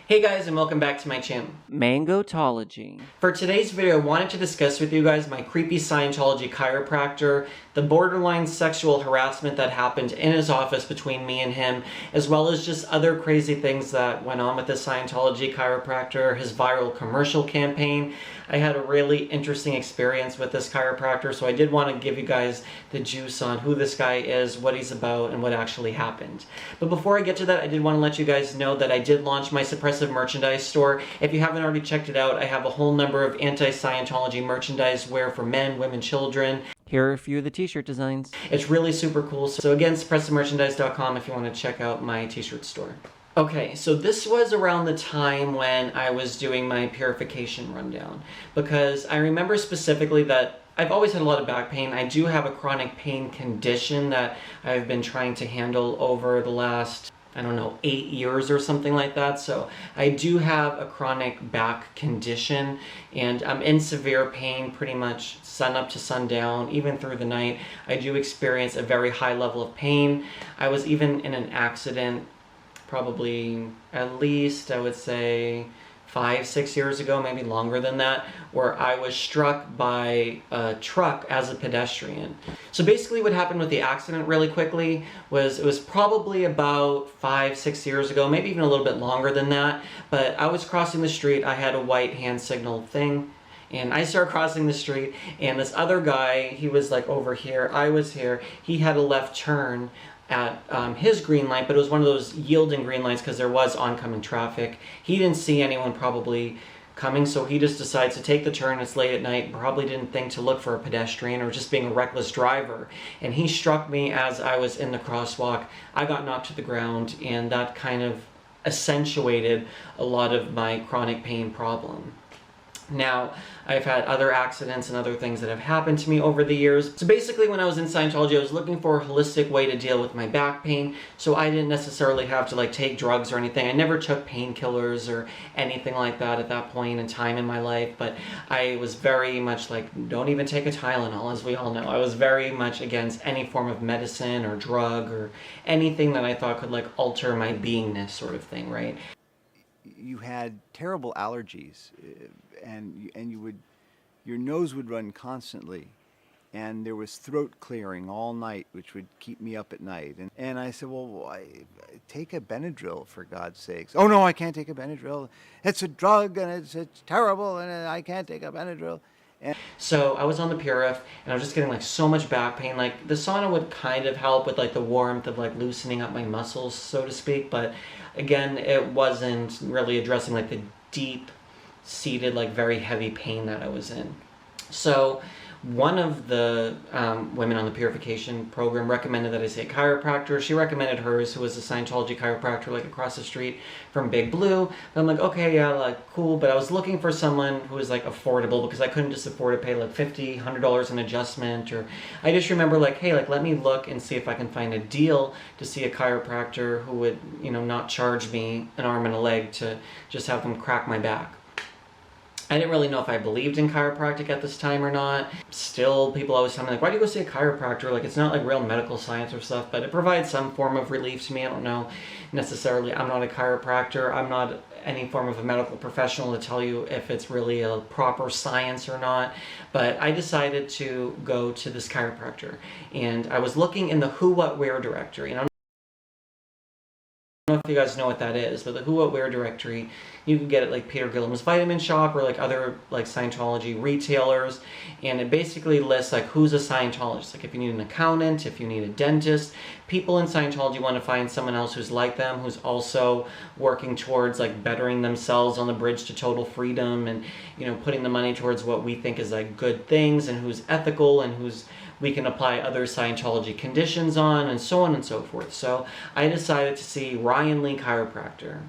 Hey guys, and welcome back to my channel, Mangotology. For today's video, I wanted to discuss with you guys my creepy Scientology chiropractor, the borderline sexual harassment that happened in his office between me and him, as well as just other crazy things that went on with the Scientology chiropractor, his viral commercial campaign. I had a really interesting experience with this chiropractor, so I did want to give you guys the juice on who this guy is, what he's about, and what actually happened. But before I get to that, I did want to let you guys know that I did launch my suppressive merchandise store. If you haven't already checked it out, I have a whole number of anti-Scientology merchandise wear for men, women, children. Here are a few of the t-shirt designs. It's really super cool. So again, suppressivemerchandise.com if you want to check out my t-shirt store. Okay, so this was around the time when I was doing my purification rundown, because I remember specifically that I've always had a lot of back pain. I do have a chronic pain condition that I've been trying to handle over the last, I don't know, 8 years or something like that. So I do have a chronic back condition, and I'm in severe pain pretty much sun up to sundown, even through the night. I do experience a very high level of pain. I was even in an accident probably at least, I would say, 5-6 years ago, maybe longer than that, where I was struck by a truck as a pedestrian. So basically what happened with the accident really quickly was, it was probably about 5-6 years ago, maybe even a little bit longer than that, but I was crossing the street. I had a white hand signal thing, and I started crossing the street, and this other guy, he was like over here, I was here, he had a left turn at his green light, but it was one of those yielding green lights because there was oncoming traffic. He didn't see anyone probably coming, so he just decides to take the turn. It's late at night, probably didn't think to look for a pedestrian or just being a reckless driver, and he struck me as I was in the crosswalk. I got knocked to the ground, and that kind of accentuated a lot of my chronic pain problem. Now, I've had other accidents and other things that have happened to me over the years. So basically, when I was in Scientology, I was looking for a holistic way to deal with my back pain, so I didn't necessarily have to like take drugs or anything. I never took painkillers or anything like that at that point in time in my life, but I was very much like, don't even take a Tylenol, as we all know. I was very much against any form of medicine or drug or anything that I thought could like alter my beingness, sort of thing, right? You had terrible allergies, and your nose would run constantly, and there was throat clearing all night, which would keep me up at night. And I said, well, take a Benadryl, for God's sakes. Oh no, I can't take a Benadryl. It's a drug, and it's terrible, and I can't take a Benadryl. So I was on the Purif, and I was just getting like so much back pain. Like the sauna would kind of help with like the warmth of like loosening up my muscles, so to speak, but again, it wasn't really addressing like the deep seated, like very heavy pain that I was in. So one of the women on the purification program recommended that I see a chiropractor. She recommended hers, who was a Scientology chiropractor like across the street from Big Blue. And I'm like, okay, yeah, like cool, but I was looking for someone who was like affordable, because I couldn't just afford to pay like $50, $100 an adjustment. Or I just remember like, hey, like let me look and see if I can find a deal to see a chiropractor who would, you know, not charge me an arm and a leg to just have them crack my back. I didn't really know if I believed in chiropractic at this time or not. Still, people always tell me like, why do you go see a chiropractor? Like, it's not like real medical science or stuff, but it provides some form of relief to me. I don't know necessarily. I'm not a chiropractor. I'm not any form of a medical professional to tell you if it's really a proper science or not. But I decided to go to this chiropractor, and I was looking in the Who, What, Where directory. And I don't know if you guys know what that is, but the Who, What, Where directory, you can get it like Peter Gilliam's Vitamin Shop or like other like Scientology retailers, and it basically lists like who's a Scientologist. Like if you need an accountant, if you need a dentist, people in Scientology want to find someone else who's like them, who's also working towards like bettering themselves on the bridge to total freedom, and you know, putting the money towards what we think is like good things, and who's ethical, and who's we can apply other Scientology conditions on, and so on and so forth. So I decided to see Ryan Lee Chiropractor.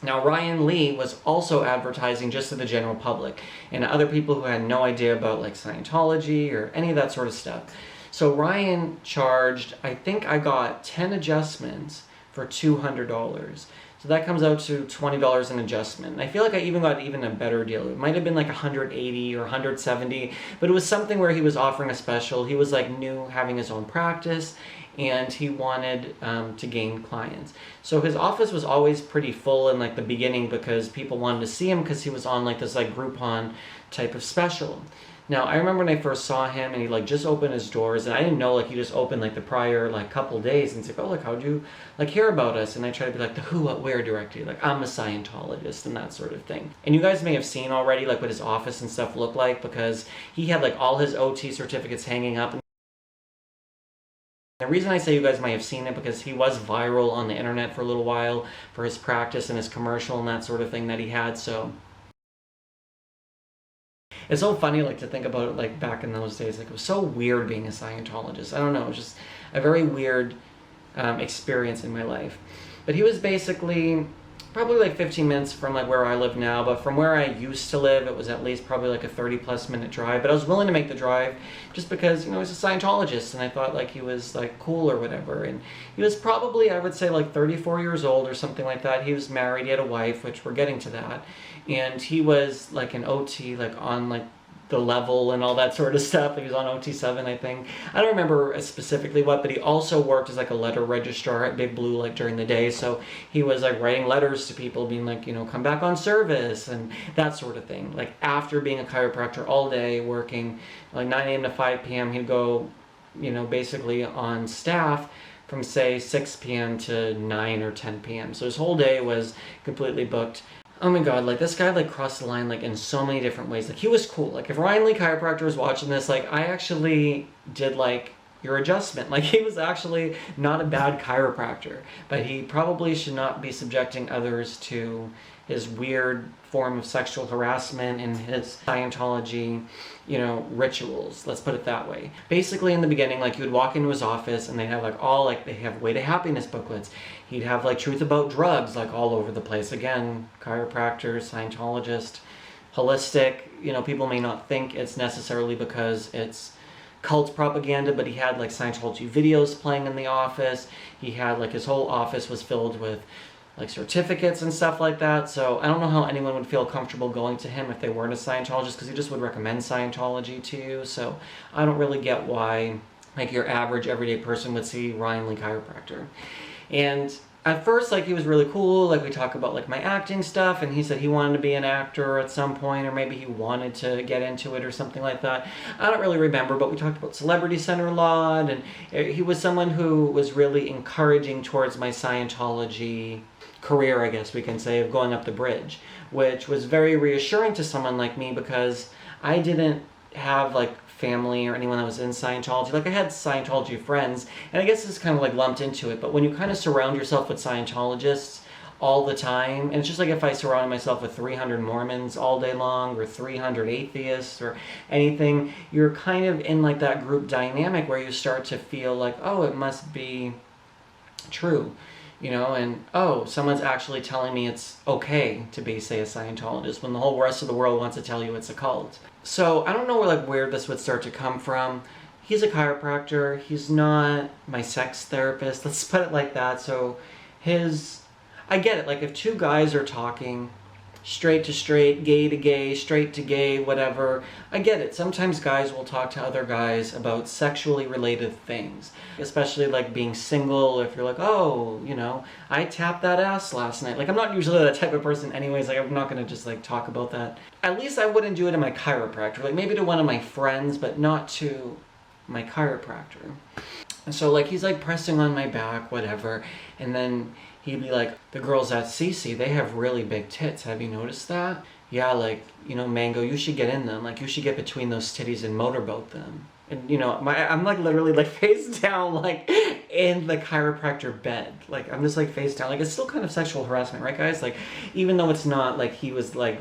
Now, Ryan Lee was also advertising just to the general public and other people who had no idea about like Scientology or any of that sort of stuff. So Ryan charged, I think I got 10 adjustments for $200. So that comes out to $20 an adjustment. And I feel like I even got even a better deal. It might have been like $180 or $170, but it was something where he was offering a special. He was like new, having his own practice, and he wanted to gain clients. So his office was always pretty full in like the beginning because people wanted to see him because he was on like this like Groupon type of special. Now, I remember when I first saw him and he like just opened his doors, and I didn't know like he just opened like the prior like couple days, and he's like, oh, like how'd you like hear about us? And I try to be like the who, what, where directly, like I'm a Scientologist and that sort of thing. And you guys may have seen already like what his office and stuff looked like, because he had like all his OT certificates hanging up. The reason I say you guys might have seen it because he was viral on the internet for a little while for his practice and his commercial and that sort of thing that he had. So it's so funny like to think about it like back in those days. Like it was so weird being a Scientologist. I don't know, it was just a very weird experience in my life. But he was basically probably like 15 minutes from like where I live now, but from where I used to live it was at least probably like a 30+ minute drive. But I was willing to make the drive just because, you know, he's a Scientologist and I thought like he was like cool or whatever. And he was probably, I would say, like 34 years old or something like that. He was married, he had a wife, which we're getting to that, and he was like an OT like on like the level and all that sort of stuff. He was on OT7, I think. I don't remember specifically what, but he also worked as like a letter registrar at Big Blue like during the day. So he was like writing letters to people being like, you know, come back on service and that sort of thing. Like after being a chiropractor all day working like 9 a.m. to 5 p.m., he'd go, you know, basically on staff from say 6 p.m. to 9 or 10 p.m. So his whole day was completely booked. Oh my god, like this guy like crossed the line like in so many different ways. Like he was cool. Like if Ryan Lee Chiropractor was watching this, like I actually did like your adjustment. Like he was actually not a bad chiropractor, but he probably should not be subjecting others to his weird form of sexual harassment and his Scientology, you know, rituals. Let's put it that way. Basically in the beginning, like you would walk into his office and they have like all like, they have Way to Happiness booklets. He'd have like truth about drugs like all over the place. Again, chiropractor, Scientologist, holistic. You know, people may not think it's necessarily because it's cult propaganda, but he had like Scientology videos playing in the office. He had like his whole office was filled with like certificates and stuff like that. So I don't know how anyone would feel comfortable going to him if they weren't a Scientologist, because he just would recommend Scientology to you. So I don't really get why like your average everyday person would see Ryan Lee Chiropractor. And at first, like, he was really cool. Like, we talk about, like, my acting stuff, and he said he wanted to be an actor at some point, or maybe he wanted to get into it or something like that. I don't really remember, but we talked about Celebrity Center a lot, and he was someone who was really encouraging towards my Scientology career, I guess we can say, of going up the bridge, which was very reassuring to someone like me because I didn't have, like, family or anyone that was in Scientology. Like I had Scientology friends, and I guess it's kind of like lumped into it, but when you kind of surround yourself with Scientologists all the time, and it's just like if I surrounded myself with 300 Mormons all day long or 300 atheists or anything, you're kind of in like that group dynamic where you start to feel like, oh, it must be true, you know, and oh, someone's actually telling me it's okay to be, say, a Scientologist when the whole rest of the world wants to tell you it's a cult. So I don't know where this would start to come from. He's a chiropractor. He's not my sex therapist. Let's put it like that. So I get it. Like if two guys are talking, straight to straight, gay to gay, straight to gay, whatever, I get it. Sometimes guys will talk to other guys about sexually related things, especially like being single. If you're like, oh, you know, I tapped that ass last night. Like I'm not usually that type of person anyways. Like I'm not going to just like talk about that. At least I wouldn't do it to my chiropractor. Like maybe to one of my friends, but not to my chiropractor. And so like he's like pressing on my back, whatever, and then he'd be like, the girls at CC, they have really big tits. Have you noticed that? Yeah, like, you know, Mango, you should get in them. Like, you should get between those titties and motorboat them. And, you know, I'm like literally like face down, like in the chiropractor bed. Like, I'm just like face down. Like, it's still kind of sexual harassment, right, guys? Like, even though it's not like he was like,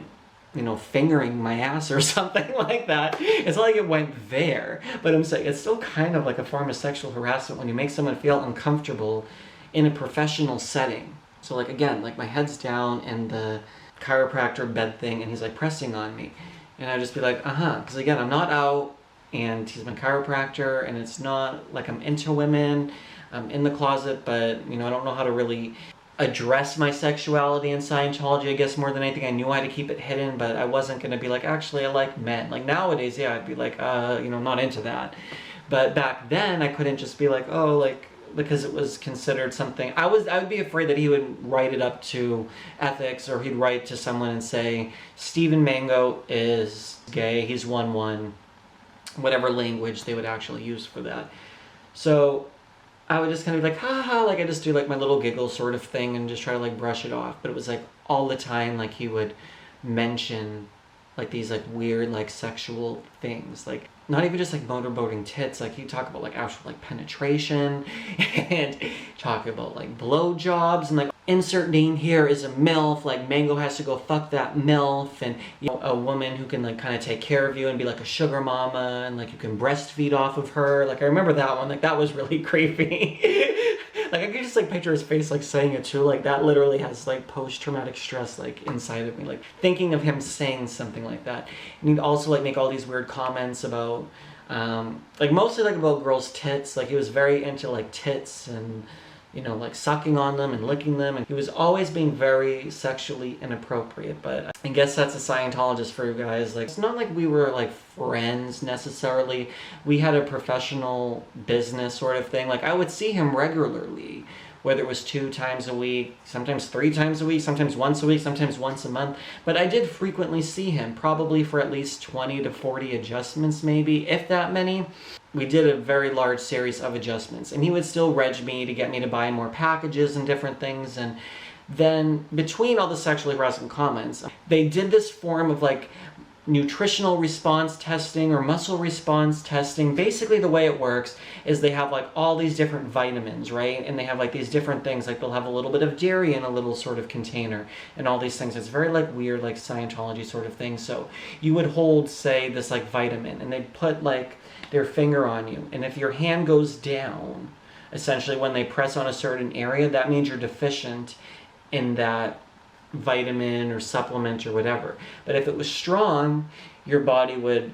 you know, fingering my ass or something like that. It's not like it went there. But I'm saying it's still kind of like a form of sexual harassment when you make someone feel uncomfortable in a professional setting. So like again, like my head's down in the chiropractor bed thing and he's like pressing on me. And I'd just be like, because again, I'm not out and he's my chiropractor and it's not like I'm into women. I'm in the closet, but you know, I don't know how to really address my sexuality in Scientology. I guess more than anything, I knew how to keep it hidden, but I wasn't going to be like, actually, I like men. Like nowadays, yeah, I'd be like, you know, not into that. But back then, I couldn't just be like, oh, like, because it was considered something. I would be afraid that he would write it up to ethics, or he'd write to someone and say, Stephen Mango is gay, he's 1-1, whatever language they would actually use for that. So I would just kind of be like, ha ha, like I just do like my little giggle sort of thing and just try to like brush it off. But it was like all the time, like he would mention like these like weird like sexual things, like not even just like motorboating tits, like he'd talk about like actual like penetration and talk about like blowjobs and like insert name here is a MILF, like Mango has to go fuck that MILF, and you know, a woman who can like kind of take care of you and be like a sugar mama, and like you can breastfeed off of her. Like I remember that one, like that was really creepy. Like I could just like picture his face like saying it too, like that literally has like post-traumatic stress like inside of me, like thinking of him saying something like that. And he'd also like make all these weird comments about like mostly like about girls' tits. Like he was very into like tits and, you know, like sucking on them and licking them, and he was always being very sexually inappropriate. But I guess that's a Scientologist for you guys. Like it's not like we were like friends necessarily. We had a professional business sort of thing. Like I would see him regularly, whether it was 2 times a week, sometimes 3 times a week, sometimes once a week, sometimes once a month. But I did frequently see him, probably for at least 20 to 40 adjustments, maybe, if that many. We did a very large series of adjustments, and he would still reg me to get me to buy more packages and different things. And then between all the sexually harassing comments, they did this form of like nutritional response testing or muscle response testing. Basically the way it works is they have like all these different vitamins, right? And they have like these different things, like they'll have a little bit of dairy in a little sort of container and all these things. It's very like weird, like Scientology sort of thing. So you would hold, say, this like vitamin, and they'd put like their finger on you, and if your hand goes down, essentially when they press on a certain area, that means you're deficient in that vitamin or supplement or whatever. But if it was strong, your body would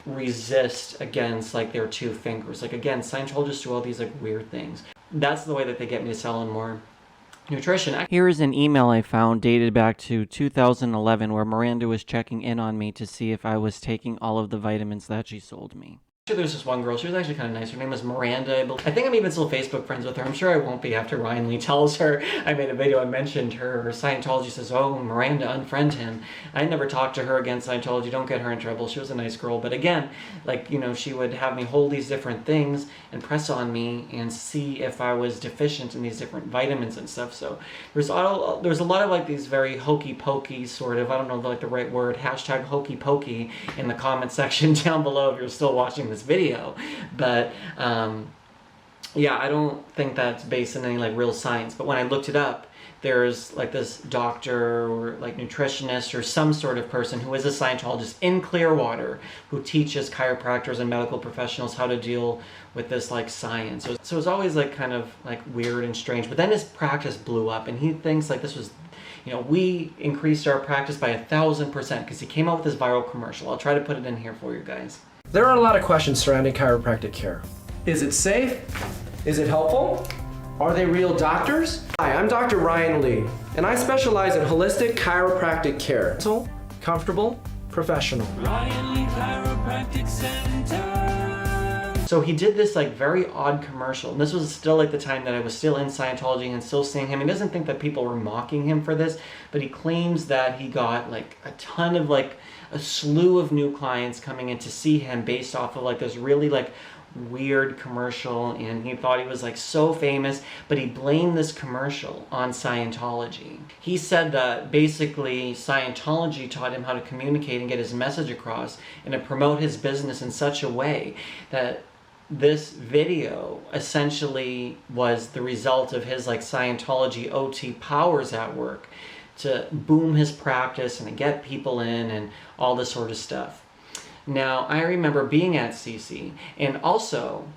resist against like their 2 fingers. Like again, Scientologists do all these like weird things. That's the way that they get me to sell in more nutrition. Here is an email I found dated back to 2011 where Miranda was checking in on me to see if I was taking all of the vitamins that she sold me. There's this one girl, she was actually kind of nice. Her name was Miranda. I think I'm even still Facebook friends with her. I'm sure I won't be after Ryan Lee tells her I made a video and mentioned her. Scientology says, oh, Miranda, unfriend him. I never talked to her again, Scientology. Don't get her in trouble. She was a nice girl. But again, like, you know, she would have me hold these different things and press on me and see if I was deficient in these different vitamins and stuff. So there's a lot of like these very hokey pokey sort of, I don't know like the right word, hashtag hokey pokey in the comment section down below if you're still watching this video. But yeah, I don't think that's based in any like real science. But when I looked it up, there's like this doctor or like nutritionist or some sort of person who is a Scientologist in Clearwater who teaches chiropractors and medical professionals how to deal with this like science. So it's always like kind of like weird and strange. But then his practice blew up, and he thinks like this was, you know, we increased our practice by 1,000% because he came out with this viral commercial. I'll try to put it in here for you guys. There are a lot of questions surrounding chiropractic care. Is it safe? Is it helpful? Are they real doctors? Hi, I'm Dr. Ryan Lee, and I specialize in holistic chiropractic care. Gentle, comfortable, professional. Ryan Lee Chiropractic Center. So he did this like very odd commercial, and this was still like the time that I was still in Scientology and still seeing him. He doesn't think that people were mocking him for this, but he claims that he got like a ton of like a slew of new clients coming in to see him based off of like this really like weird commercial, and he thought he was like so famous, but he blamed this commercial on Scientology. He said that basically Scientology taught him how to communicate and get his message across and to promote his business in such a way that this video essentially was the result of his like Scientology OT powers at work to boom his practice and to get people in and all this sort of stuff. Now, I remember being at CC, and also,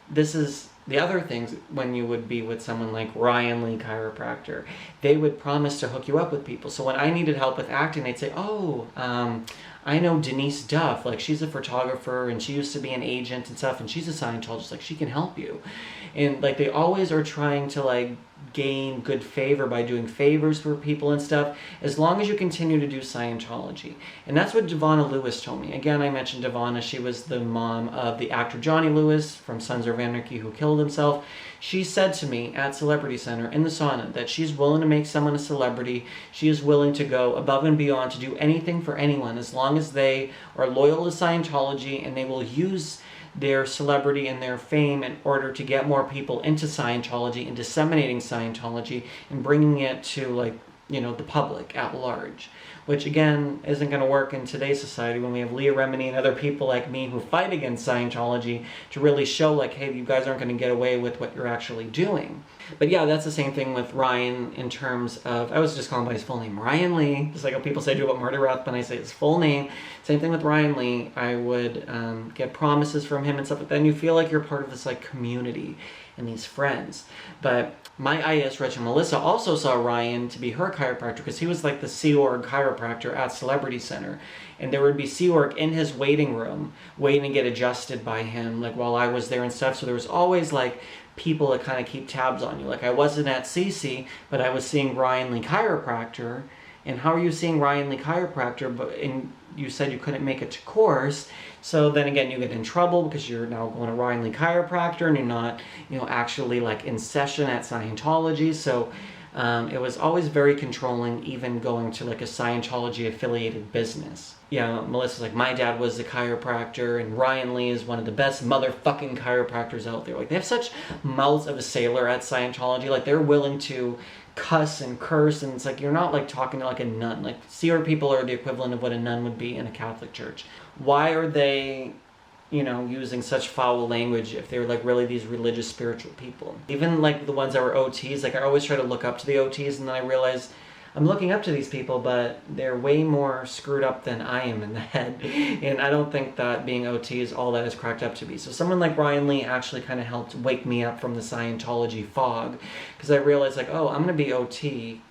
this is the other things when you would be with someone like Ryan Lee Chiropractor, they would promise to hook you up with people. So when I needed help with acting, they'd say, oh, I know Denise Duff, like she's a photographer and she used to be an agent and stuff, and she's a Scientologist, like she can help you. And like they always are trying to like gain good favor by doing favors for people and stuff, as long as you continue to do Scientology. And that's what Devonna Lewis told me. Again, I mentioned Devonna. She was the mom of the actor Johnny Lewis from Sons of Anarchy who killed himself. She said to me at Celebrity Center in the sauna that she's willing to make someone a celebrity. She is willing to go above and beyond to do anything for anyone as long as they are loyal to Scientology, and they will use their celebrity and their fame in order to get more people into Scientology and disseminating Scientology and bringing it to, like, you know, the public at large. Which, again, isn't going to work in today's society when we have Leah Remini and other people like me who fight against Scientology to really show, like, hey, you guys aren't going to get away with what you're actually doing. But yeah, that's the same thing with Ryan in terms of, I was just calling by his full name, Ryan Lee. Just like how people say do about Murder Roth when I say his full name. Same thing with Ryan Lee. I would get promises from him and stuff, but then you feel like you're part of this, like, community and these friends. But my IS Rich and Melissa also saw Ryan to be her chiropractor because he was like the Sea Org chiropractor at Celebrity Center. And there would be Sea Org in his waiting room waiting to get adjusted by him, like, while I was there and stuff. So there was always, like, people that kind of keep tabs on you. Like, I wasn't at CC, but I was seeing Ryan Lee Chiropractor. And how are you seeing Ryan Lee Chiropractor, but you said you couldn't make it to course? So then again, you get in trouble because you're now going to Ryan Lee Chiropractor and you're not, you know, actually, like, in session at Scientology. So it was always very controlling, even going to, like, a Scientology affiliated business. Yeah, Melissa's like, my dad was a chiropractor and Ryan Lee is one of the best motherfucking chiropractors out there. Like, they have such mouths of a sailor at Scientology. Like, they're willing to cuss and curse, and it's like, you're not, like, talking to, like, a nun. Like, Sea people are the equivalent of what a nun would be in a Catholic church. Why are they, you know, using such foul language if they're, like, really these religious spiritual people? Even, like, the ones that were OTs, like, I always try to look up to the OTs, and then I realize I'm looking up to these people, but they're way more screwed up than I am in the head. And I don't think that being OT is all that is cracked up to be. So someone like Ryan Lee actually kind of helped wake me up from the Scientology fog. Because I realized, like, oh, I'm going to be OT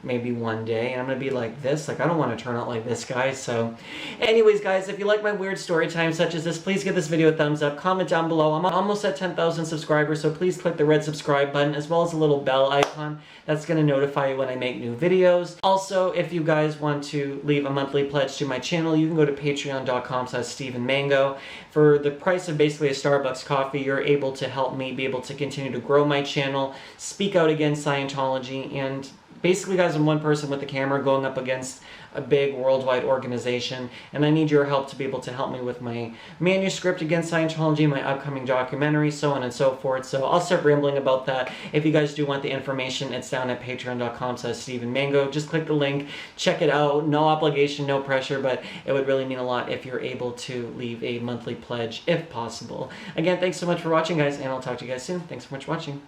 maybe one day, and I'm going to be like this. Like, I don't want to turn out like this guy. So anyways, guys, if you like my weird story time such as this, please give this video a thumbs up. Comment down below. I'm almost at 10,000 subscribers, so please click the red subscribe button as well as the little bell icon. That's going to notify you when I make new videos. Also, if you guys want to leave a monthly pledge to my channel, you can go to patreon.com/StephenMango. For the price of basically a Starbucks coffee, you're able to help me be able to continue to grow my channel, speak out against Scientology, and basically, guys, I'm one person with the camera going up against a big worldwide organization, and I need your help to be able to help me with my manuscript against Scientology, my upcoming documentary, so on and so forth. So I'll start rambling about that. If you guys do want the information, it's down at patreon.com/StephenMango. Just click the link, check it out. No obligation, no pressure, but it would really mean a lot if you're able to leave a monthly pledge if possible. Again, thanks so much for watching, guys, and I'll talk to you guys soon. Thanks so much for watching.